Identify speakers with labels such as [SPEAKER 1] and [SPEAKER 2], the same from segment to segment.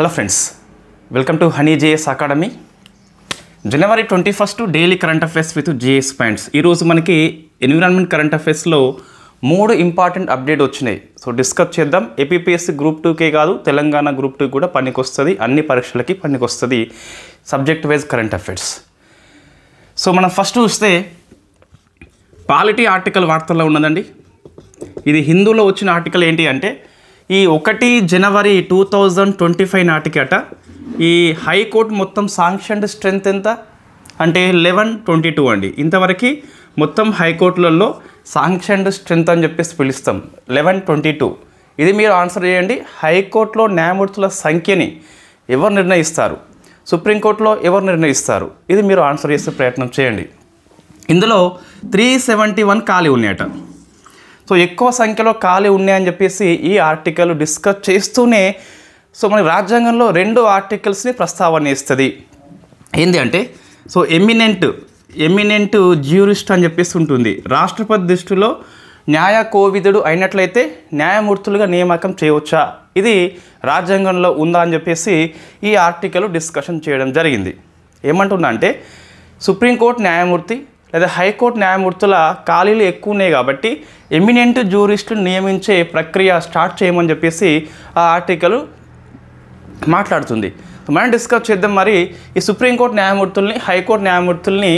[SPEAKER 1] Hello friends, welcome to honey JS academy. January 21 daily current affairs with JS points. ఈరోజు మనకి environment current అఫైర్స్లో 3 important update వచ్చినాయి. So discuss చేద్దాం. APPSC group 2కే కాదు, Telangana group 2 కూడా పనికొస్తుంది, అన్ని పరీక్షలకి పనికొస్తుంది subject wise current affairs. So మనం ఫస్ట్ చూస్తే పాలిటీ ఆర్టికల్ వార్తల్లో ఉన్నదండి. ఇది హిందూలో వచ్చిన ఆర్టికల్ ఏంటి అంటే, ఈ 1 జనవరి 2025 నాటికట ఈ హైకోర్టు మొత్తం శాంక్షన్డ్ స్ట్రెంత్ ఎంత అంటే 1122 అండి. ఇంతవరకు మొత్తం హైకోర్టులలో శాంక్షన్డ్ స్ట్రెంత్ అని చెప్పేసి పిలుస్తాం 1122. ఇది మీరు ఆన్సర్ చేయండి. హైకోర్టులో న్యాయమూర్తుల సంఖ్యని ఎవరు నిర్ణయిస్తారు, సుప్రీంకోర్టులో ఎవరు నిర్ణయిస్తారు, ఇది మీరు ఆన్సర్ చేసే ప్రయత్నం చేయండి. ఇందులో 371 ఖాళీ ఉన్నాయట. సో ఎక్కువ సంఖ్యలో ఖాళీ ఉన్నాయని చెప్పేసి ఈ ఆర్టికల్ డిస్కస్ చేస్తూనే సో మన రాజ్యాంగంలో 2 ఆర్టికల్స్ని ప్రస్తావన ఇస్తుంది. ఏంటి అంటే, సో ఎమినెంట్ జ్యూరిస్ట్ అని చెప్పేసి ఉంటుంది. రాష్ట్రపతి దృష్టిలో న్యాయ కోవిదుడు అయినట్లయితే న్యాయమూర్తులుగా నియామకం చేయవచ్చా, ఇది రాజ్యాంగంలో ఉందా అని చెప్పేసి ఈ ఆర్టికల్ డిస్కషన్ చేయడం జరిగింది. ఏమంటున్నా అంటే, సుప్రీంకోర్టు న్యాయమూర్తి లేదా హైకోర్టు న్యాయమూర్తుల ఖాళీలు ఎక్కువ ఉన్నాయి కాబట్టి ఎమినెంట్ జ్యూరిస్టులు నియమించే ప్రక్రియ స్టార్ట్ చేయమని చెప్పేసి ఆ ఆర్టికల్ మాట్లాడుతుంది. మనం డిస్కస్ చేద్దాం. మరి ఈ సుప్రీంకోర్టు న్యాయమూర్తుల్ని, హైకోర్టు న్యాయమూర్తుల్ని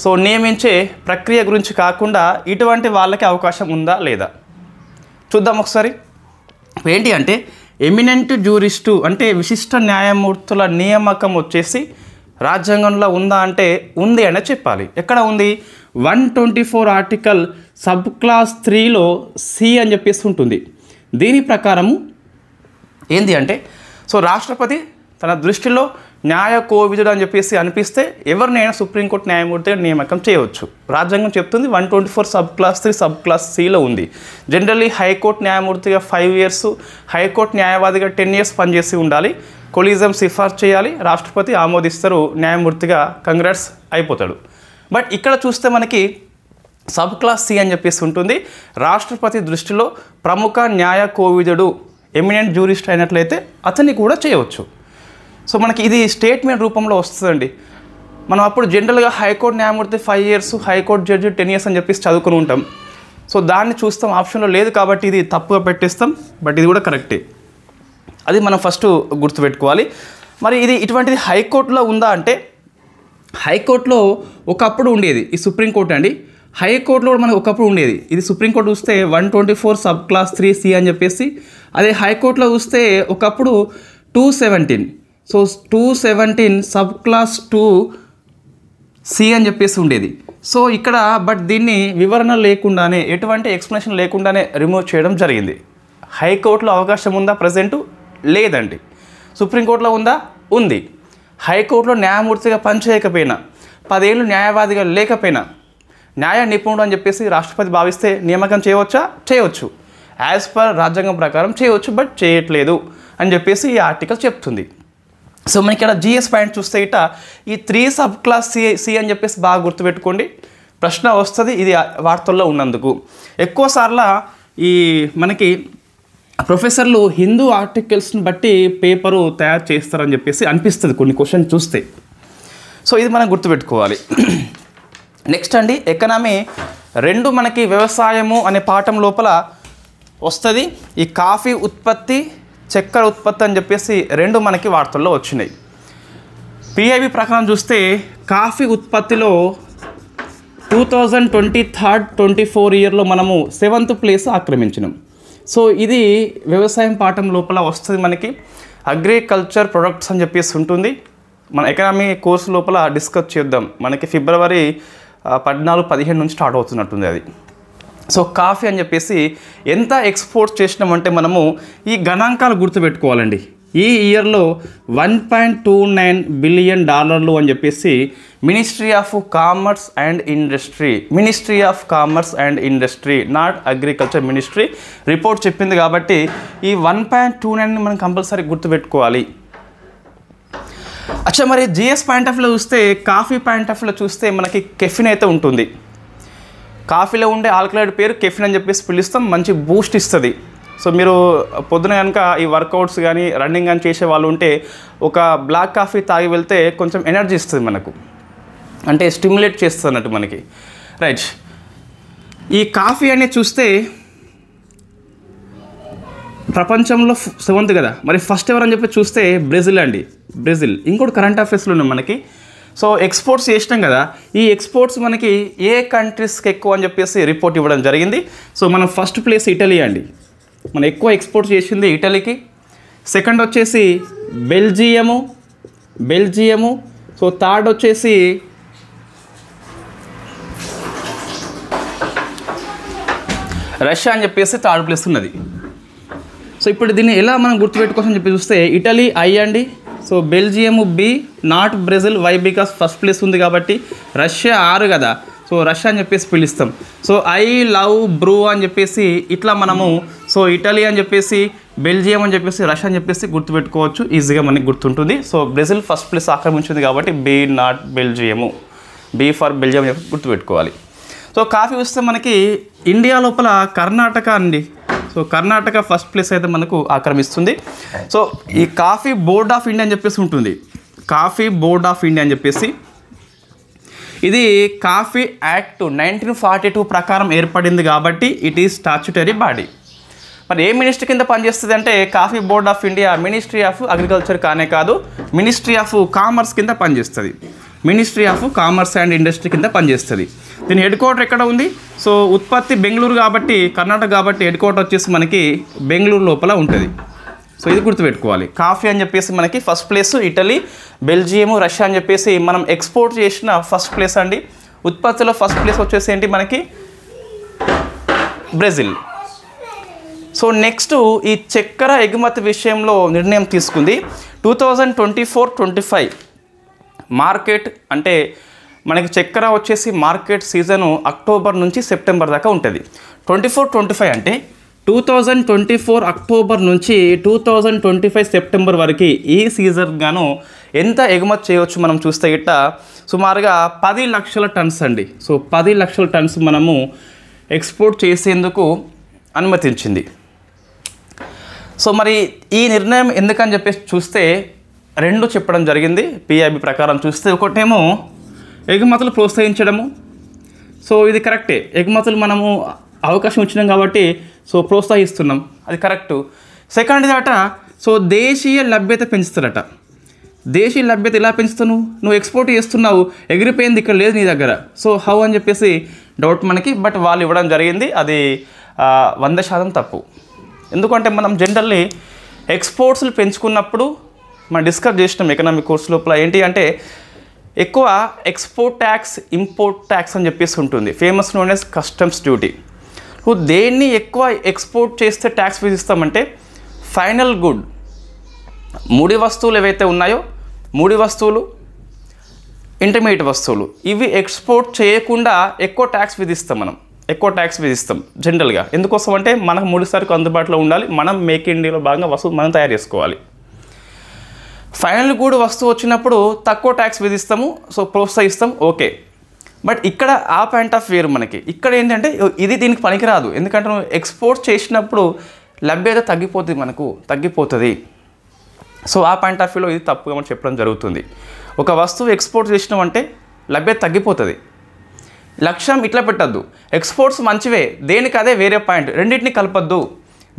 [SPEAKER 1] సో నియమించే ప్రక్రియ గురించి కాకుండా ఇటువంటి వాళ్ళకి అవకాశం ఉందా లేదా చూద్దాం ఒకసారి. ఏంటి అంటే, ఎమినెంట్ జ్యూరిస్టు అంటే విశిష్ట న్యాయమూర్తుల నియామకం వచ్చేసి రాజ్యాంగంలో ఉందా అంటే ఉంది అనే చెప్పాలి. ఎక్కడ ఉంది? 124 ఆర్టికల్ సబ్ క్లాస్ 3లో సి అని చెప్పేసి ఉంటుంది. దీని ప్రకారము ఏంది అంటే, సో రాష్ట్రపతి తన దృష్టిలో న్యాయ కోవిదుడు అని చెప్పేసి అనిపిస్తే ఎవరినైనా సుప్రీంకోర్టు న్యాయమూర్తిగా నియామకం చేయవచ్చు. రాజ్యాంగం చెప్తుంది 124 సబ్ క్లాస్ 3 సబ్ క్లాస్ సిలో ఉంది. జనరల్లీ హైకోర్టు న్యాయమూర్తిగా 5 years, హైకోర్టు న్యాయవాదిగా 10 years పనిచేసి ఉండాలి. కొలీజియం సిఫార్సు చేయాలి, రాష్ట్రపతి ఆమోదిస్తారు, న్యాయమూర్తిగా కంగ్రాట్స్ అయిపోతాడు. బట్ ఇక్కడ చూస్తే మనకి సబ్ క్లాస్ సి అని చెప్పేసి ఉంటుంది. రాష్ట్రపతి దృష్టిలో ప్రముఖ న్యాయ కోవిదుడు ఎమినెంట్ జ్యూరిస్ట్ అయినట్లయితే అతన్ని కూడా చేయవచ్చు. సో మనకి ఇది స్టేట్మెంట్ రూపంలో వస్తుందండి. మనం అప్పుడు జనరల్గా హైకోర్టు న్యాయమూర్తి 5 years, హైకోర్టు జడ్జి 10 years అని చెప్పేసి చదువుకుని ఉంటాం. సో దాన్ని చూస్తాం, ఆప్షన్లో లేదు కాబట్టి ఇది తప్పుగా పెట్టేస్తాం. బట్ ఇది కూడా కరెక్టే, అది మనం ఫస్ట్ గుర్తుపెట్టుకోవాలి. మరి ఇది ఇటువంటిది హైకోర్టులో ఉందా అంటే, హైకోర్టులో ఒకప్పుడు ఉండేది. ఈ సుప్రీంకోర్టు అండి, హైకోర్టులో కూడా మనకు ఒకప్పుడు ఉండేది. ఇది సుప్రీంకోర్టు చూస్తే 124 సబ్ క్లాస్ 3C అని చెప్పేసి, అదే హైకోర్టులో చూస్తే ఒకప్పుడు 217. సో 217 సబ్ క్లాస్ 2C అని చెప్పేసి ఉండేది. సో ఇక్కడ బట్ దీన్ని వివరణ లేకుండానే, ఎటువంటి ఎక్స్ప్లెనేషన్ లేకుండానే రిమూవ్ చేయడం జరిగింది. హైకోర్టులో అవకాశం ఉందా ప్రజెంటు? లేదండి. సుప్రీంకోర్టులో ఉందా? ఉంది. హైకోర్టులో న్యాయమూర్తిగా పనిచేయకపోయినా, 10 ఏళ్ళు న్యాయవాదిగా లేకపోయినా, న్యాయ నిపుణుడు అని చెప్పేసి రాష్ట్రపతి భావిస్తే నియామకం చేయవచ్చా? చేయవచ్చు. యాజ్ పర్ రాజ్యాంగం ప్రకారం చేయవచ్చు, బట్ చేయట్లేదు అని చెప్పేసి ఈ ఆర్టికల్ చెప్తుంది. సో మనకి ఇక్కడ జిఎస్ పాయింట్ చూస్తే ఇట ఈ 3 సబ్ క్లాస్ సి అని చెప్పేసి బాగా గుర్తుపెట్టుకోండి, ప్రశ్న వస్తుంది ఇది వార్తల్లో ఉన్నందుకు. ఎక్కువసార్లు ఈ మనకి ప్రొఫెసర్లు హిందూ ఆర్టికల్స్ని బట్టి పేపరు తయారు చేస్తారని చెప్పేసి అనిపిస్తుంది కొన్ని క్వశ్చన్ చూస్తే. సో ఇది మనం గుర్తుపెట్టుకోవాలి. నెక్స్ట్ అండి, ఎకనామీ 2 మనకి వ్యవసాయము అనే పాఠం లోపల వస్తుంది. ఈ కాఫీ ఉత్పత్తి, చక్కెర ఉత్పత్తి అని చెప్పేసి 2 మనకి వార్తల్లో వచ్చినాయి. పిఐబి ప్రకారం చూస్తే కాఫీ ఉత్పత్తిలో 2023-24 ఇయర్లో మనము 7th place ఆక్రమించినాం. సో ఇది వ్యవసాయం పాఠం లోపల వస్తుంది మనకి. అగ్రికల్చర్ ప్రొడక్ట్స్ అని చెప్పేసి ఉంటుంది. మన ఎకనామీ కోర్సు లోపల డిస్కస్ చేద్దాం. మనకి ఫిబ్రవరి 14-15 నుంచి స్టార్ట్ అవుతున్నట్టుంది అది. సో కాఫీ అని చెప్పేసి ఎంత ఎక్స్పోర్ట్ చేసినామంటే మనము ఈ గణాంకాలు గుర్తుపెట్టుకోవాలండి. ఈ ఇయర్లో $1.29 బిలియన్ అని చెప్పేసి ministry of commerce and industry, not agriculture ministry report చెప్పింది. కాబట్టి ఈ 1.29ని మనం కంపల్సరీ గుర్తుపెట్టుకోవాలి. అచ్చా, మరి జిఎస్ పాయింట్ ఆఫ్ వ్యూలో చూస్తే, కాఫీ పాయింట్ ఆఫ్ వ్యూలో చూస్తే మనకి కెఫిన్ అయితే ఉంటుంది. కాఫీలో ఉండే ఆల్కలాయిడ్ పేరు కెఫిన్ అని చెప్పేసి పిలుస్తాం, మంచి బూస్ట్ ఇస్తుంది. సో మీరు పొద్దున కనుక ఈ వర్కౌట్స్ కానీ రన్నింగ్ కానీ చేసే వాళ్ళు ఉంటే ఒక బ్లాక్ కాఫీ తాగి వెళ్తే కొంచెం ఎనర్జీ ఇస్తుంది మనకు, అంటే స్టిమ్యులేట్ చేస్తుంది అన్నట్టు మనకి. రైట్, ఈ కాఫీ అనేది చూస్తే ప్రపంచంలో 7th కదా, మరి ఫస్ట్ ఎవరని చెప్పి చూస్తే బ్రెజిల్ అండి. బ్రెజిల్ ఇంకోటి కరెంట్ అఫేర్స్లో ఉన్నాయి మనకి. సో ఎక్స్పోర్ట్స్ చేసినాం కదా, ఈ ఎక్స్పోర్ట్స్ మనకి ఏ కంట్రీస్కి ఎక్కువ అని చెప్పేసి రిపోర్ట్ ఇవ్వడం జరిగింది. సో మనం ఫస్ట్ ప్లేస్ ఇటలీ అండి, మనం ఎక్కువ ఎక్స్పోర్ట్ చేసింది ఇటలీకి. సెకండ్ వచ్చేసి బెల్జియము. సో థర్డ్ వచ్చేసి రష్యా అని చెప్పేసి థర్డ్ ప్లేస్ ఉన్నది. సో ఇప్పుడు దీన్ని ఎలా మనం గుర్తుపెట్టుకోవాలని చెప్పి చూస్తే ఇటలీ ఐ అండి, so Belgium B, not Brazil why, because first place ఉంది కాబట్టి. రష్యా 6 కదా, సో రష్యా అని చెప్పేసి పిలుస్తాం. సో ఐ లవ్ బ్రూ అని చెప్పేసి ఇట్లా మనము, సో ఇటలీ అని చెప్పేసి, బెల్జియం అని చెప్పేసి, రష్యా అని చెప్పేసి గుర్తుపెట్టుకోవచ్చు, ఈజీగా మనకి గుర్తుంటుంది. సో బ్రెజిల్ ఫస్ట్ ప్లేస్ ఆక్రమించింది కాబట్టి B not Belgium, B for Belgium అని చెప్పి గుర్తుపెట్టుకోవాలి. సో కాఫీ వస్తే మనకి ఇండియా లోపల కర్ణాటక అండి, సో కర్ణాటక ఫస్ట్ ప్లేస్ అయితే మనకు ఆక్రమిస్తుంది. సో ఈ కాఫీ బోర్డ్ ఆఫ్ ఇండియా అని చెప్పేసి ఉంటుంది, కాఫీ బోర్డ్ ఆఫ్ ఇండియా అని చెప్పేసి. ఇది కాఫీ యాక్ట్ 1942 ప్రకారం ఏర్పడింది కాబట్టి ఇట్ ఈస్ స్టాచ్యుటరీ బాడీ. మరి ఏ మినిస్ట్రీ కింద పనిచేస్తుంది అంటే coffee board of India ministry of agriculture కానే కాదు, మినిస్ట్రీ ఆఫ్ కామర్స్ కింద పనిచేస్తుంది, ministry of commerce and industry కింద పనిచేస్తుంది. దీని హెడ్ క్వార్టర్ ఎక్కడ ఉంది? సో ఉత్పత్తి బెంగళూరు కాబట్టి, కర్ణాటక కాబట్టి హెడ్ క్వార్టర్ వచ్చేసి మనకి బెంగళూరు లోపల ఉంటుంది. సో ఇది గుర్తుపెట్టుకోవాలి. కాఫీ అని చెప్పేసి మనకి first place Italy, Belgium, Russia అని చెప్పేసి మనం ఎక్స్పోర్ట్ చేసిన ఫస్ట్ ప్లేస్ అండి. ఉత్పత్తిలో ఫస్ట్ ప్లేస్ వచ్చేసి ఏంటి మనకి బ్రెజిల్. సో నెక్స్ట్ ఈ చక్కెర ఎగుమతి విషయంలో నిర్ణయం తీసుకుంది 2024-25 మార్కెట్. అంటే మనకి చక్కెర వచ్చేసి మార్కెట్ సీజను అక్టోబర్ నుంచి సెప్టెంబర్ దాకా ఉంటుంది. 24-25 అంటే 2024 అక్టోబర్ నుంచి 2025 సెప్టెంబర్ వరకు ఈ సీజన్ గాను ఎంత ఎగుమతి చేయవచ్చు మనం చూస్తే ఇట్ట సుమారుగా 10 లక్షల టన్స్ అండి. సో 10 లక్షల టన్స్ మనము ఎక్స్పోర్ట్ చేసేందుకు అనుమతించింది. సో మరి ఈ నిర్ణయం ఎందుకని చెప్పేసి చూస్తే 2 చెప్పడం జరిగింది పిఐబి ప్రకారం చూస్తే. ఒకటేమో ఎగుమతులు ప్రోత్సహించడము, సో ఇది కరెక్టే, ఎగుమతులు మనము అవకాశం ఇచ్చినాం కాబట్టి సో ప్రోత్సహిస్తున్నాం, అది కరెక్టు. సెకండ్ అట సో దేశీయ లభ్యత పెంచుతారట. దేశీయ లభ్యత ఎలా పెంచుతాను? నువ్వు ఎక్స్పోర్ట్ చేస్తున్నావు, ఎగిరిపోయింది ఇక్కడ లేదు నీ దగ్గర, సో హౌ అని చెప్పేసి డౌట్ మనకి. బట్ వాళ్ళు ఇవ్వడం జరిగింది, అది 100% తప్పు. ఎందుకంటే మనం జనరల్లీ ఎక్స్పోర్ట్స్లు పెంచుకున్నప్పుడు మనం డిస్కస్ చేసినాం ఎకనామిక్ కోర్స్ లోపల ఏంటి అంటే ఎక్కువ ఎక్స్పోర్ట్ ట్యాక్స్, ఇంపోర్ట్ ట్యాక్స్ అని చెప్పేసి ఉంటుంది, famous known as customs duty. నువ్వు దేన్ని ఎక్కువ ఎక్స్పోర్ట్ చేస్తే ట్యాక్స్ విధిస్తామంటే ఫైనల్ గుడ్, ముడి వస్తువులు ఏవైతే ఉన్నాయో, ముడి వస్తువులు, ఇంటర్మీడియట్ వస్తువులు, ఇవి ఎక్స్పోర్ట్ చేయకుండా ఎక్కువ ట్యాక్స్ విధిస్తాం, మనం ఎక్కువ ట్యాక్స్ విధిస్తాం జనరల్గా. ఎందుకోసం అంటే మనకు ముడి సరుకు అందుబాటులో ఉండాలి, మనం మేక్ ఇండియాలో భాగంగా వస్తువు మనం తయారు చేసుకోవాలి. ఫైనల్ గుడ్ వస్తువు వచ్చినప్పుడు తక్కువ ట్యాక్స్ విధిస్తాము, సో ప్రోత్సహిస్తాం, ఓకే. బట్ ఇక్కడ ఆ పాయింట్ ఆఫ్ వేరు మనకి. ఇక్కడ ఏంటంటే ఇది దీనికి పనికిరాదు, ఎందుకంటే నువ్వు ఎక్స్పోర్ట్ చేసినప్పుడు లభ్యత తగ్గిపోతుంది. సో ఆ పాయింట్ ఆఫ్ వ్యూలో ఇది తప్పుగా మనం చెప్పడం జరుగుతుంది. ఒక వస్తువు ఎక్స్పోర్ట్ చేసినామంటే లభ్యత తగ్గిపోతుంది. లక్ష్యం ఇట్లా పెట్టద్దు, ఎక్స్పోర్ట్స్ మంచివే, దేనికి అదే వేరే పాయింట్, రెండింటిని కలపద్దు,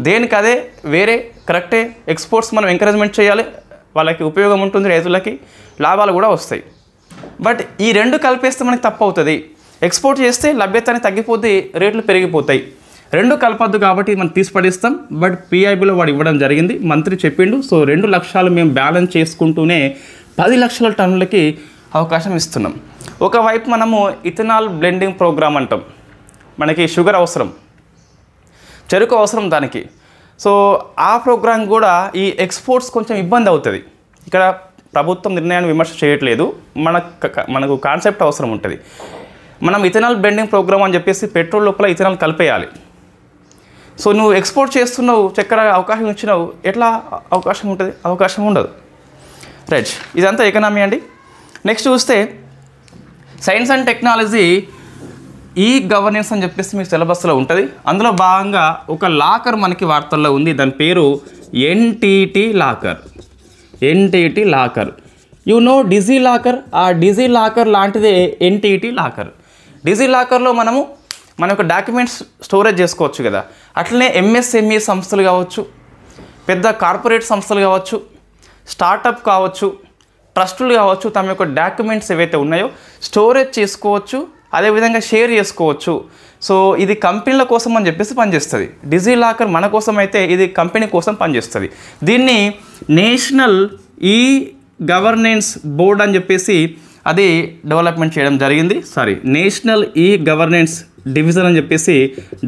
[SPEAKER 1] దేనికి అదే వేరే కరెక్టే. ఎక్స్పోర్ట్స్ మనం ఎంకరేజ్మెంట్ చేయాలి, వాళ్ళకి ఉపయోగం ఉంటుంది, రైతులకి లాభాలు కూడా వస్తాయి. బట్ ఈ 2 కలిపేస్తే మనకి తప్పు అవుతుంది. ఎక్స్పోర్ట్ చేస్తే లభ్యత అనేది తగ్గిపోతే రేట్లు పెరిగిపోతాయి. 2 కలపద్దు కాబట్టి మనం తీసిపడిస్తాం. బట్ పిఐబిలో వాడు ఇవ్వడం జరిగింది, మంత్రి చెప్పిండు. సో 2 లక్షలు మేము బ్యాలెన్స్ చేసుకుంటూనే 10 లక్షల టన్నులకి అవకాశం ఇస్తున్నాం. ఒకవైపు మనము ఇథనాల్ బ్లెండింగ్ ప్రోగ్రామ్ అంటాం, మనకి షుగర్ అవసరం, చెరుకు అవసరం దానికి. సో ఆ ప్రోగ్రాం కూడా ఈ ఎక్స్పోర్ట్స్ కొంచెం ఇబ్బంది అవుతుంది. ఇక్కడ ప్రభుత్వం నిర్ణయాన్ని విమర్శ చేయట్లేదు, మనకు కాన్సెప్ట్ అవసరం ఉంటుంది. మనం ఇథనాల్ బ్లెండింగ్ ప్రోగ్రామ్ అని చెప్పేసి పెట్రోల్ లోపల ఇథనాల్ కలిపేయాలి. సో నువ్వు ఎక్స్పోర్ట్ చేస్తున్నావు, చక్కెర అవకాశం ఇచ్చినావు, ఎట్లా అవకాశం ఉంటుంది? అవకాశం ఉండదు. రైట్, ఇదంతా ఎకనామీ అండి. నెక్స్ట్ చూస్తే science and technology e governance అని చెప్పేసి మీ సిలబస్లో ఉంటుంది. అందులో భాగంగా ఒక లాకర్ మనకి వార్తల్లో ఉంది. దాని పేరు entity locker. Entity locker, you know DigiLocker. ఆ డిజీ లాకర్ లాంటిదే ఎన్టీటీ లాకర్. డిజీ లాకర్లో మనము మన యొక్క డాక్యుమెంట్స్ స్టోరేజ్ చేసుకోవచ్చు కదా. అట్లనే ఎంఎస్ఎంఈ సంస్థలు కావచ్చు, పెద్ద కార్పొరేట్ సంస్థలు కావచ్చు, స్టార్టప్ కావచ్చు, ట్రస్టులు కావచ్చు, తమ యొక్క డాక్యుమెంట్స్ ఏవైతే ఉన్నాయో స్టోరేజ్ చేసుకోవచ్చు, అదేవిధంగా షేర్ చేసుకోవచ్చు. సో ఇది కంపెనీల కోసం అని చెప్పేసి పనిచేస్తుంది. డిజీ లాకర్ మన కోసం అయితే ఇది కంపెనీ కోసం పనిచేస్తుంది. దీన్ని నేషనల్ ఈ గవర్నెన్స్ బోర్డ్ అని చెప్పేసి అది డెవలప్మెంట్ చేయడం జరిగింది. నేషనల్ ఈ గవర్నెన్స్ డివిజన్ అని చెప్పేసి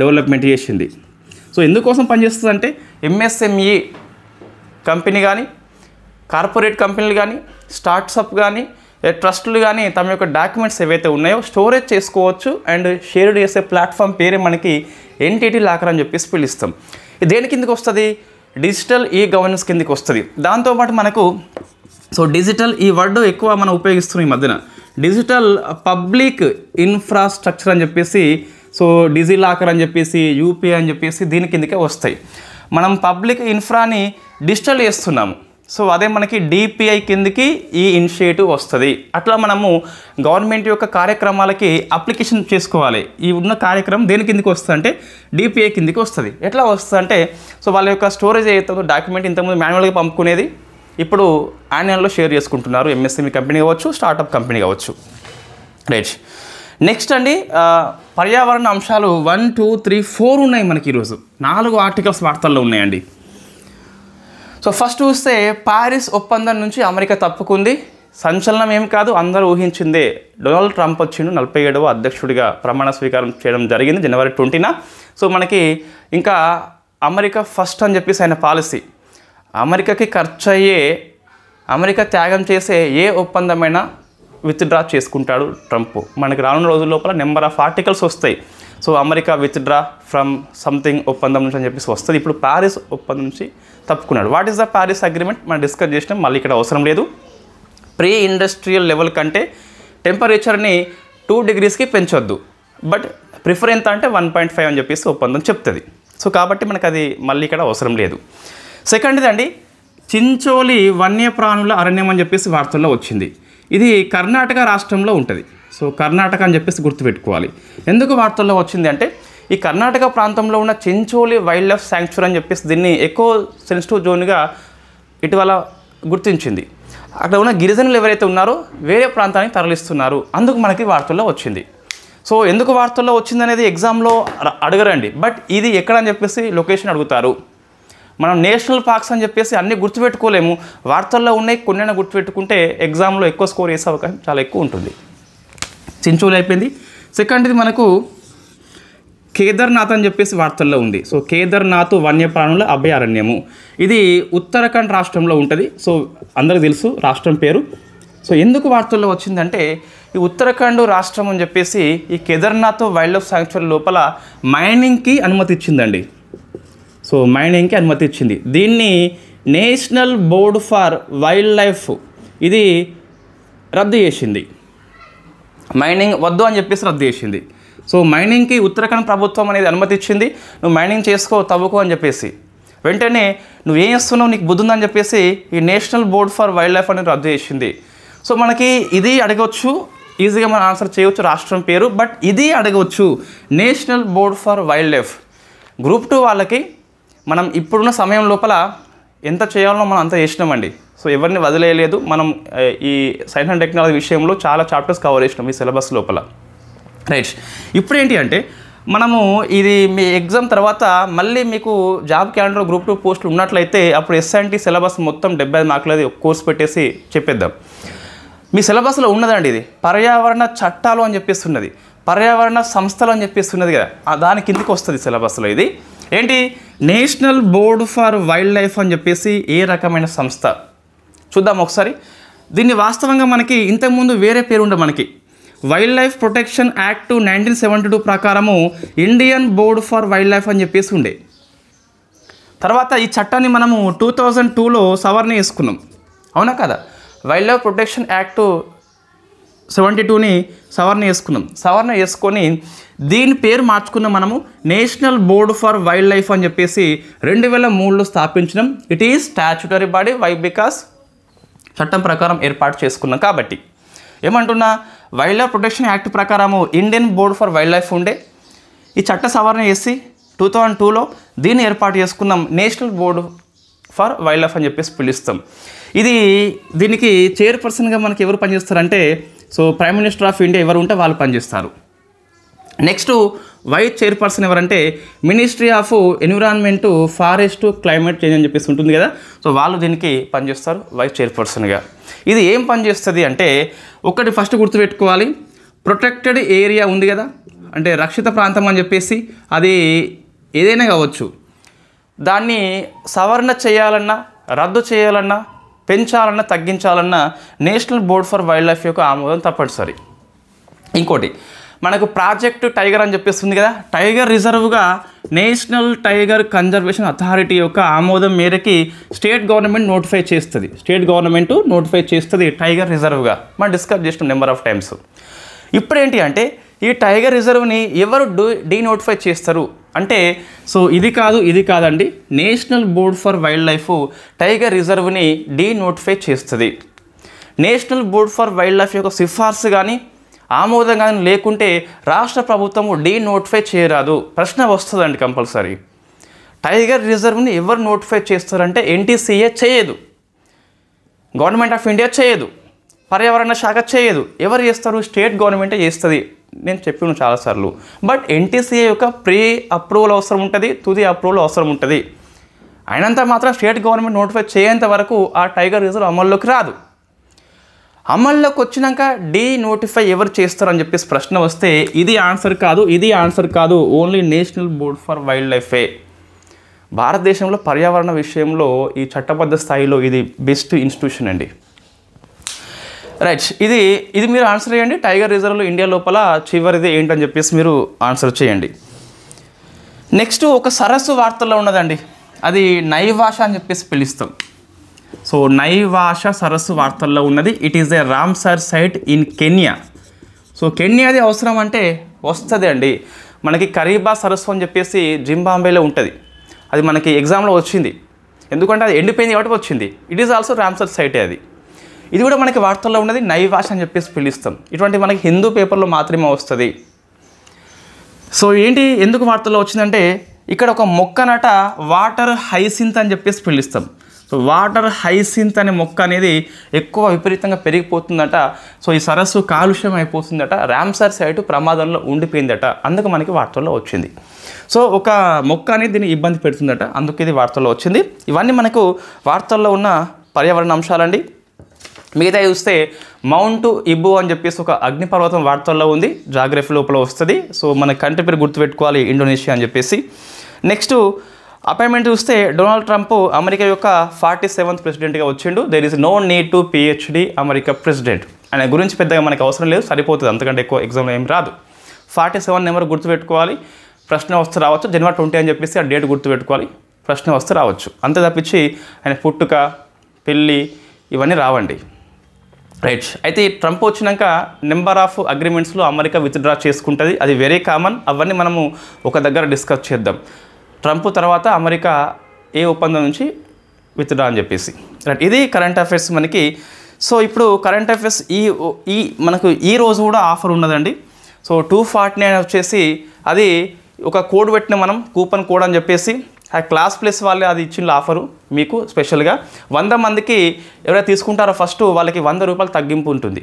[SPEAKER 1] డెవలప్మెంట్ చేసింది. సో ఎందుకోసం పనిచేస్తుంది అంటే ఎంఎస్ఎంఈ కంపెనీ కానీ, కార్పొరేట్ కంపెనీలు కానీ, స్టార్ట్అప్ కానీ, ట్రస్టులు కానీ తమ యొక్క డాక్యుమెంట్స్ ఏవైతే ఉన్నాయో స్టోరేజ్ చేసుకోవచ్చు అండ్ షేర్ చేసే ప్లాట్ఫామ్ పేరే మనకి ఎన్టీటీ లాకర్ అని చెప్పేసి పిలుస్తాం. ఇది దేని కిందకి వస్తుంది? డిజిటల్ ఈ గవర్నెన్స్ కిందకి వస్తుంది. దాంతోపాటు మనకు డిజిటల్ ఈ వర్డ్ ఎక్కువ మనం ఉపయోగిస్తున్నాం ఈ మధ్యన. డిజిటల్ పబ్లిక్ ఇన్ఫ్రాస్ట్రక్చర్ అని చెప్పేసి, డిజీ లాకర్ అని చెప్పేసి, యూపీఐ అని చెప్పేసి దీని కిందకే వస్తాయి. మనం పబ్లిక్ ఇన్ఫ్రాని డిజిటల్ చేస్తున్నాము. అదే మనకి డిపిఐ కిందకి ఈ ఇనిషియేటివ్ వస్తుంది. అట్లా మనము గవర్నమెంట్ యొక్క కార్యక్రమాలకి అప్లికేషన్ చేసుకోవాలి. ఈ ఉన్న కార్యక్రమం దేని కిందకి వస్తుంది అంటే డిపిఐ కిందకి వస్తుంది. ఎట్లా వస్తుంది అంటే వాళ్ళ యొక్క స్టోరేజ్ ఏదైతే డాక్యుమెంట్ ఇంతకుముందు మాన్యువల్గా పంపుకునేది ఇప్పుడు యాన్యువల్లో షేర్ చేసుకుంటున్నారు. ఎంఎస్ఎంఈ కంపెనీ కావచ్చు, స్టార్టప్ కంపెనీ కావచ్చు. రైట్. నెక్స్ట్ అండి, పర్యావరణ అంశాలు 1, 2, 3, 4 ఉన్నాయి మనకి ఈరోజు. 4 ఆర్టికల్స్ వార్తల్లో ఉన్నాయండి. ఫస్ట్ చూస్తే పారిస్ ఒప్పందం నుంచి అమెరికా తప్పుకుంది. సంచలనం ఏం కాదు, అందరూ ఊహించిందే. డొనాల్డ్ ట్రంప్ వచ్చిండు, 47వ అధ్యక్షుడిగా ప్రమాణ స్వీకారం చేయడం జరిగింది జనవరి 20న. మనకి ఇంకా అమెరికా ఫస్ట్ అని చెప్పేసి ఆయన పాలసీ. అమెరికాకి ఖర్చు అయ్యే, అమెరికా త్యాగం చేసే ఏ ఒప్పందమైనా విత్డ్రా చేసుకుంటాడు ట్రంప్. మనకి రానున్న రోజుల లోపల నెంబర్ ఆఫ్ ఆర్టికల్స్ వస్తాయి. అమెరికా విత్డ్రా ఫ్రమ్ సంథింగ్ ఒప్పందం నుంచి అని చెప్పేసి వస్తుంది. ఇప్పుడు పారిస్ ఒప్పందం నుంచి తప్పుకున్నాడు. What is the Paris agreement మనం డిస్కస్ చేసినాం, మళ్ళీ ఇక్కడ అవసరం లేదు. ప్రీ ఇండస్ట్రియల్ లెవెల్ కంటే టెంపరేచర్ని 2 degreesకి పెంచొద్దు, బట్ ప్రిఫర్ ఎంత అంటే 1.5 అని చెప్పేసి ఒప్పందం చెప్తుంది. కాబట్టి మనకు అది మళ్ళీ ఇక్కడ అవసరం లేదు. సెకండ్ది అండి, చించోలి వన్యప్రాణుల అరణ్యం అని చెప్పేసి వార్తల్లో వచ్చింది. ఇది కర్ణాటక రాష్ట్రంలో ఉంటుంది. కర్ణాటక అని చెప్పేసి గుర్తుపెట్టుకోవాలి. ఎందుకు వార్తల్లో వచ్చింది అంటే ఈ కర్ణాటక ప్రాంతంలో ఉన్న చించోలి వైల్డ్ లైఫ్ శాంక్చురీ అని చెప్పేసి దీన్ని ఎకో సెన్సిటివ్ జోన్గా ఇటీవల గుర్తించింది. అక్కడ ఉన్న గిరిజనులు ఎవరైతే ఉన్నారో వేరే ప్రాంతానికి తరలిస్తున్నారు, అందుకు మనకి వార్తల్లో వచ్చింది. ఎందుకు వార్తల్లో వచ్చింది అనేది ఎగ్జామ్లో అడగరండి, బట్ ఇది ఎక్కడ అని చెప్పేసి లొకేషన్ అడుగుతారు. మనం నేషనల్ పార్క్స్ అని చెప్పేసి అన్నీ గుర్తుపెట్టుకోలేము, వార్తల్లో ఉన్నాయి కొన్నైనా గుర్తుపెట్టుకుంటే ఎగ్జామ్లో ఎక్కువ స్కోర్ చేసే అవకాశం చాలా ఎక్కువ ఉంటుంది. చించోలి అయిపోయింది. సెకండ్ది మనకు కేదార్నాథ్ అని చెప్పేసి వార్తల్లో ఉంది. కేదార్నాథ్ వన్యప్రాణుల అభయారణ్యము, ఇది ఉత్తరాఖండ్ రాష్ట్రంలో ఉంటుంది. అందరికీ తెలుసు రాష్ట్రం పేరు. ఎందుకు వార్తల్లో వచ్చిందంటే ఈ ఉత్తరాఖండ్ రాష్ట్రం అని చెప్పేసి ఈ కేదార్నాథ్ వైల్డ్ లైఫ్ శాంక్చురీ లోపల మైనింగ్కి అనుమతి ఇచ్చిందండి. మైనింగ్కి అనుమతి ఇచ్చింది. దీన్ని national board for wild life ఇది రద్దు చేసింది. మైనింగ్ వద్దు అని చెప్పేసి రద్దు చేసింది. మైనింగ్కి ఉత్తరాఖండ్ ప్రభుత్వం అనేది అనుమతి ఇచ్చింది. నువ్వు మైనింగ్ చేసుకో, తవ్వుకో అని చెప్పేసి. వెంటనే నువ్వు ఏం చేస్తున్నావు, నీకు బుద్ధి ఉందని చెప్పేసి ఈ national board for wild life అనేది రద్దు చేసింది. మనకి ఇది అడగవచ్చు, ఈజీగా మనం ఆన్సర్ చేయవచ్చు రాష్ట్రం పేరు, బట్ ఇది అడగవచ్చు national board for wild life. Group 2 వాళ్ళకి మనం ఇప్పుడున్న సమయం లోపల ఎంత చేయాలో మనం అంత చేసినామండి. ఎవరిని వదిలేయలేదు. మనం ఈ సైన్స్ అండ్ టెక్నాలజీ విషయంలో చాలా చాప్టర్స్ కవర్ చేసినాం ఈ సిలబస్ లోపల. రైట్. ఇప్పుడు ఏంటి అంటే మనము ఇది మీ ఎగ్జామ్ తర్వాత మళ్ళీ మీకు జాబ్ క్యాలెండర్ గ్రూప్ 2 పోస్టులు ఉన్నట్లయితే అప్పుడు SNT సిలబస్ మొత్తం 70 మార్కులది ఒక కోర్స్ పెట్టేసి చెప్పేద్దాం. మీ సిలబస్లో ఉన్నదండి ఇది పర్యావరణ చట్టాలు అని చెప్పేస్తున్నది, పర్యావరణ సంస్థలు అని చెప్పేస్తున్నది కదా, దాని కిందకి వస్తుంది సిలబస్లో. ఇది ఏంటి, national board for wildlife అని చెప్పేసి ఏ రకమైన సంస్థ చూద్దాం ఒకసారి. దీన్ని వాస్తవంగా మనకి ఇంతకుముందు వేరే పేరు ఉండే, మనకి వైల్డ్ లైఫ్ ప్రొటెక్షన్ యాక్ట్ 1972 ప్రకారము Indian board for wildlife అని చెప్పేసి ఉండే. తర్వాత ఈ చట్టాన్ని మనము 2002లో సవరణ చేసుకున్నాం, అవునా కదా. వైల్డ్ లైఫ్ ప్రొటెక్షన్ యాక్ట్ 72ని సవరణ చేసుకున్నాం. సవరణ చేసుకొని దీని పేరు మార్చుకున్నాం మనము national board for wildlife అని చెప్పేసి 2003లో స్థాపించడం. It is statutory body. Why? Because చట్టం ప్రకారం ఏర్పాటు చేసుకున్నాం కాబట్టి. ఏమంటున్నా, వైల్డ్ లైఫ్ ప్రొటెక్షన్ యాక్ట్ ప్రకారము Indian board for wildlife ఉండే. ఈ చట్ట సవరణ చేసి 2002లో దీన్ని ఏర్పాటు చేసుకున్నాం national board for wildlife అని చెప్పేసి పిలుస్తాం. దీనికి చైర్పర్సన్గా మనకి ఎవరు పనిచేస్తారంటే ప్రైమ్ మినిస్టర్ ఆఫ్ ఇండియా ఎవరు ఉంటే వాళ్ళు పనిచేస్తారు. నెక్స్ట్ వైస్ చైర్పర్సన్ ఎవరంటే ministry of environment, forest, climate change అని చెప్పేసి ఉంటుంది కదా. వాళ్ళు దీనికి పనిచేస్తారు వైస్ చైర్పర్సన్గా. ఇది ఏం పనిచేస్తుంది అంటే ఒకటి ఫస్ట్ గుర్తుపెట్టుకోవాలి, ప్రొటెక్టెడ్ ఏరియా ఉంది కదా, అంటే రక్షిత ప్రాంతం అని చెప్పేసి అది ఏదైనా కావచ్చు. దాన్ని సవరణ చేయాలన్నా, రద్దు చేయాలన్నా, పెంచాలన్నా, తగ్గించాలన్నా national board for wildlife యొక్క ఆమోదం తప్పనిసరి. ఇంకోటి మనకు ప్రాజెక్ట్ టైగర్ అని చెప్పేస్తుంది కదా, టైగర్ రిజర్వ్గా నేషనల్ టైగర్ కన్జర్వేషన్ అథారిటీ యొక్క ఆమోదం మేరకి స్టేట్ గవర్నమెంట్ నోటిఫై చేస్తుంది టైగర్ రిజర్వ్గా. మనం డిస్కస్ చేసిన నెంబర్ ఆఫ్ టైమ్స్. ఇప్పుడు ఏంటి అంటే ఈ టైగర్ రిజర్వ్ని ఎవరు డీనోటిఫై చేస్తారు అంటే ఇది కాదండి, national board for wildlife tiger రిజర్వ్ని డీనోటిఫై చేస్తుంది. National board for wildlife యొక్క సిఫార్సు కానీ ఆమోదం కానీ లేకుంటే రాష్ట్ర ప్రభుత్వము డీనోటిఫై చేయరాదు. ప్రశ్న వస్తుందండి కంపల్సరీ. టైగర్ రిజర్వ్ని ఎవరు నోటిఫై చేస్తారంటే ఎన్టీసీఏ చేయదు, గవర్నమెంట్ ఆఫ్ ఇండియా చేయదు, పర్యావరణ శాఖ చేయదు. ఎవరు చేస్తారు? స్టేట్ గవర్నమెంటే చేస్తుంది. నేను చెప్పాను చాలాసార్లు. బట్ ఎన్టీసీఏ యొక్క ప్రీ అప్రూవల్ అవసరం ఉంటుంది, తుది అప్రూవల్ అవసరం ఉంటుంది. అయినంత మాత్రం స్టేట్ గవర్నమెంట్ నోటిఫై చేయేంత వరకు ఆ టైగర్ రిజర్వ్ అమల్లోకి రాదు. అమల్లోకి వచ్చినాక డీనోటిఫై ఎవరు చేస్తారని చెప్పేసి ప్రశ్న వస్తే ఇది ఆన్సర్ కాదు, only national board for wild లైఫే. భారతదేశంలో పర్యావరణ విషయంలో ఈ చట్టబద్ధ స్థాయిలో ఇది బెస్ట్ ఇన్స్టిట్యూషన్ అండి. రైట్, ఇది మీరు ఆన్సర్ చేయండి. టైగర్ రిజర్వ్లో ఇండియా లోపల చివరిది ఏంటని చెప్పేసి మీరు ఆన్సర్ చేయండి. నెక్స్ట్ ఒక సరస్సు వార్తల్లో ఉన్నదండి, అది నైవాష అని చెప్పేసి పిలుస్తాం. నైవాష సరస్సు వార్తల్లో ఉన్నది. It is a Ramsar site in Kenya. కెన్యాది అవసరం అంటే వస్తుంది అండి. మనకి కరీబా సరస్సు అని చెప్పేసి జింబాబ్వేలో ఉంటుంది. అది మనకి ఎగ్జామ్లో వచ్చింది, ఎందుకంటే అది ఎండిపోయింది కాబట్టి వచ్చింది. ఇట్ ఈస్ ఆల్సో రామ్సర్ సైటే అది. ఇది కూడా మనకి వార్తల్లో ఉన్నది, నైవాష అని చెప్పేసి పిలుస్తాం. ఇటువంటి మనకి హిందూ పేపర్లో మాత్రమే వస్తుంది. ఎందుకు వార్తల్లో వచ్చిందంటే ఇక్కడ ఒక మొక్కనట వాటర్ హైసింత్ అని చెప్పేసి పిలుస్తాం. వాటర్ హైసింత్ అనే మొక్క అనేది ఎక్కువ విపరీతంగా పెరిగిపోతుందట. ఈ సరస్సు కాలుష్యం అయిపోతుందట, రామ్సర్ సైట్ ప్రమాదంలో ఉండిపోయిందట. అందుకు మనకి వార్తల్లో వచ్చింది. ఒక మొక్క అనేది దీన్ని ఇబ్బంది పెడుతుందట, అందుకు ఇది వార్తల్లో వచ్చింది. ఇవన్నీ మనకు వార్తల్లో ఉన్న పర్యావరణ అంశాలండి. మిగతా చూస్తే మౌంట్ ఇబు అని చెప్పేసి ఒక అగ్నిపర్వతం వార్తల్లో ఉంది, జాగ్రఫీ లోపల వస్తుంది. మన కంట్రీ పేరు గుర్తుపెట్టుకోవాలి, ఇండోనేషియా అని చెప్పేసి. నెక్స్ట్ అపాయింట్మెంట్ చూస్తే డొనాల్డ్ ట్రంప్ అమెరికా యొక్క 47th ప్రెసిడెంట్గా వచ్చిండు. There is no need to PhD America president. ఆయన గురించి పెద్దగా మనకు అవసరం లేదు, సరిపోతుంది. అంతకంటే ఎక్కువ ఎగ్జామ్లో ఏం రాదు. 47 నెంబర్ గుర్తుపెట్టుకోవాలి, ప్రశ్న వస్తే రావచ్చు. January 20 అని చెప్పేసి ఆ డేట్ గుర్తుపెట్టుకోవాలి, ప్రశ్న వస్తే రావచ్చు. అంతే తప్పించి ఆయన పుట్టుక, పెళ్ళి ఇవన్నీ రావండి. రైట్, అయితే ట్రంప్ వచ్చినాక నెంబర్ ఆఫ్ అగ్రిమెంట్స్లో అమెరికా విత్డ్రా చేసుకుంటుంది. అది వెరీ కామన్. అవన్నీ మనము ఒక దగ్గర డిస్కస్ చేద్దాం. ట్రంప్ తర్వాత అమెరికా ఏ ఒప్పందం నుంచి విత్డ్రా అని చెప్పేసి. రైట్, ఇది కరెంట్ అఫైర్స్ మనకి. ఇప్పుడు కరెంట్ అఫైర్స్ మనకు ఈ రోజు కూడా ఆఫర్ ఉన్నదండి. 249 వచ్చేసి అది ఒక కోడ్ పెట్టిన మనం, కూపన్ కోడ్ అని చెప్పేసి. ఆ క్లాస్ ప్లస్ వాళ్ళే అది ఇచ్చిన ఆఫరు మీకు స్పెషల్గా 100 మందికి ఎవరైతే తీసుకుంటారో ఫస్ట్ వాళ్ళకి 100 రూపాయలు తగ్గింపు ఉంటుంది.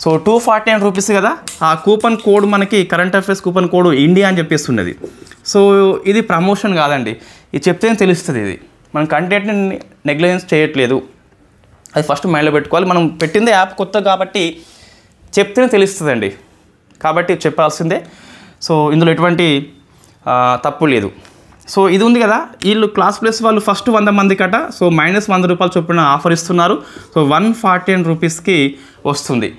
[SPEAKER 1] 249 రూపీస్ కదా. ఆ కూపన్ కోడ్ మనకి current affairs coupon code India అని చెప్పేసి ఉన్నది. ఇది ప్రమోషన్ కాదండి, ఇది చెప్తేనే తెలుస్తుంది. ఇది మనం కంటెంట్ని నెగ్లిజెన్స్ చేయట్లేదు, అది ఫస్ట్ మైండ్లో పెట్టుకోవాలి. మనం పెట్టిందే యాప్ కొత్త కాబట్టి చెప్తేనే తెలుస్తుందండి, కాబట్టి చెప్పాల్సిందే. ఇందులో ఎటువంటి తప్పు లేదు. ఇది ఉంది కదా, వీళ్ళు క్లాస్ ప్లస్ వాళ్ళు ఫస్ట్ 100 మందికట -100 రూపాయలు చొప్పున ఆఫర్ ఇస్తున్నారు. 149 రూపీస్కి వస్తుంది.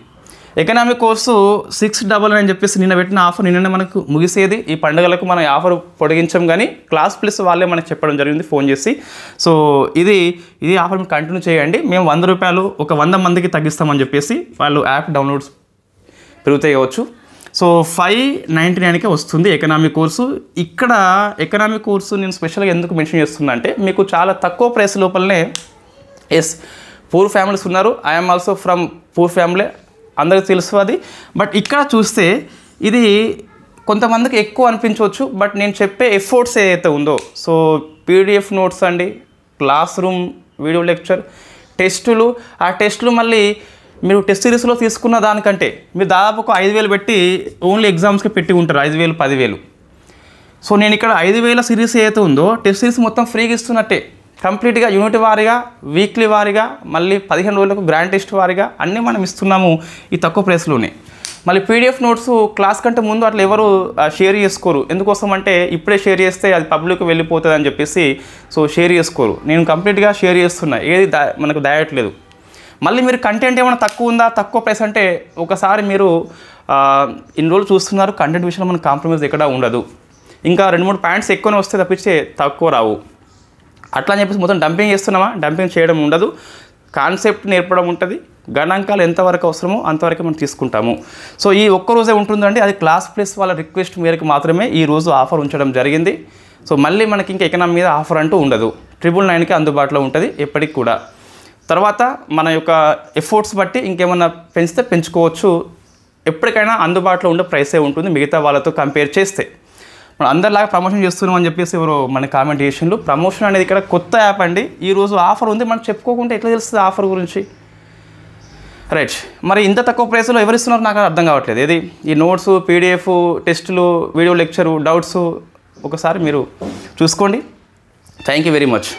[SPEAKER 1] ఎకనామిక్ కోర్సు 699 అని చెప్పేసి నిన్న పెట్టిన ఆఫర్ నిన్ననే మనకు ముగిసేది. ఈ పండుగలకు మనం ఆఫర్ పొడిగించాం, కానీ క్లాస్ ప్లస్ వాళ్ళే మనకు చెప్పడం జరిగింది ఫోన్ చేసి. ఇది ఆఫర్ కంటిన్యూ చేయండి, మేము 100 రూపాయలు ఒక 100 మందికి తగ్గిస్తామని చెప్పేసి వాళ్ళు యాప్ డౌన్లోడ్స్ పెరుగుతాయి కావచ్చు. సో 599కే వస్తుంది ఎకనామిక్ కోర్సు. ఇక్కడ ఎకనామిక్ కోర్సు నేను స్పెషల్గా ఎందుకు మెన్షన్ చేస్తున్నా అంటే మీకు చాలా తక్కువ ప్రైస్ లోపలనే ఎస్ పూర్ ఫ్యామిలీస్ ఉన్నారు. I'm also from poor family, అందరికీ తెలుసు అది. బట్ ఇక్కడ చూస్తే ఇది కొంతమందికి ఎక్కువ అనిపించవచ్చు. బట్ నేను చెప్పే ఎఫర్ట్స్ ఏదైతే ఉందో, సో పీడిఎఫ్ నోట్స్ అండి, క్లాస్ రూమ్ వీడియో లెక్చర్, టెస్టులు, ఆ టెస్టులు మళ్ళీ మీరు టెస్ట్ సిరీస్లో తీసుకున్న దానికంటే మీరు దాదాపు ఒక 5,000 పెట్టి ఓన్లీ ఎగ్జామ్స్కి పెట్టి ఉంటారు, 5,000 10,000. సో నేను ఇక్కడ 5,000 సిరీస్ ఏదైతే ఉందో టెస్ట్ సిరీస్ మొత్తం ఫ్రీగా ఇస్తున్నట్టే, కంప్లీట్గా యూనిట్ వారీగా, వీక్లీ వారీగా, మళ్ళీ 15 రోజులకు గ్రాండ్ టెస్ట్ వారీగా అన్నీ మనం ఇస్తున్నాము ఈ తక్కువ ప్రైస్లోనే. మళ్ళీ పీడిఎఫ్ నోట్స్ క్లాస్ కంటే ముందు అట్లా ఎవరు షేర్ చేసుకోరు. ఎందుకోసం అంటే ఇప్పుడే షేర్ చేస్తే అది పబ్లిక్ వెళ్ళిపోతుంది అని చెప్పేసి సో షేర్ చేసుకోరు. నేను కంప్లీట్గా షేర్ చేస్తున్నా, ఏది మనకు దాయట్లేదు. మళ్ళీ మీరు కంటెంట్ ఏమైనా తక్కువ ఉందా, తక్కువ ప్రైస్ అంటే ఒకసారి మీరు ఇన్ని రోజులు చూస్తున్నారు, కంటెంట్ విషయంలో మనకు కాంప్రమైజ్ ఎక్కడ ఉండదు. ఇంకా 2-3 పాయింట్స్ ఎక్కువనే వస్తే తప్పించే తక్కువ రావు. అట్లా అని చెప్పేసి మొత్తం డంపింగ్ చేస్తున్నామా, డంపింగ్ చేయడం ఉండదు. కాన్సెప్ట్ నేర్పడం ఉంటుంది, గణాంకాలు ఎంతవరకు అవసరమో అంతవరకు మనం తీసుకుంటాము. సో ఈ ఒక్కరోజే ఉంటుందండి, అది క్లాస్ ప్లస్ వాళ్ళ రిక్వెస్ట్ మేరకు మాత్రమే ఈరోజు ఆఫర్ ఉంచడం జరిగింది. సో మళ్ళీ మనకి ఇంకా ఎకనామీ మీద ఆఫర్ అంటూ ఉండదు, 999కి అందుబాటులో ఉంటుంది ఎప్పటికి కూడా. తర్వాత మన యొక్క ఎఫర్ట్స్ బట్టి ఇంకేమన్నా పెంచితే పెంచుకోవచ్చు, ఎప్పటికైనా అందుబాటులో ఉండే ప్రైసే ఉంటుంది మిగతా వాళ్ళతో కంపేర్ చేస్తే. మనం అందరిలాగా ప్రమోషన్ చేస్తున్నాం అని చెప్పేసి ఎవరో మన కామెంట్ చేసినట్లు. ప్రమోషన్ అనేది ఇక్కడ కొత్త యాప్ అండి, ఈరోజు ఆఫర్ ఉంది, మనం చెప్పుకోకుండా ఎట్లా తెలుస్తుంది ఆఫర్ గురించి, రైట్? మరి ఇంత తక్కువ ప్రైస్లో ఎవరు ఇస్తున్నారు నాకు అర్థం కావట్లేదు. ఏది ఈ నోట్స్, పీడిఎఫ్, టెస్టులు, వీడియో లెక్చరు, డౌట్స్ ఒకసారి మీరు చూసుకోండి. Thank you very much.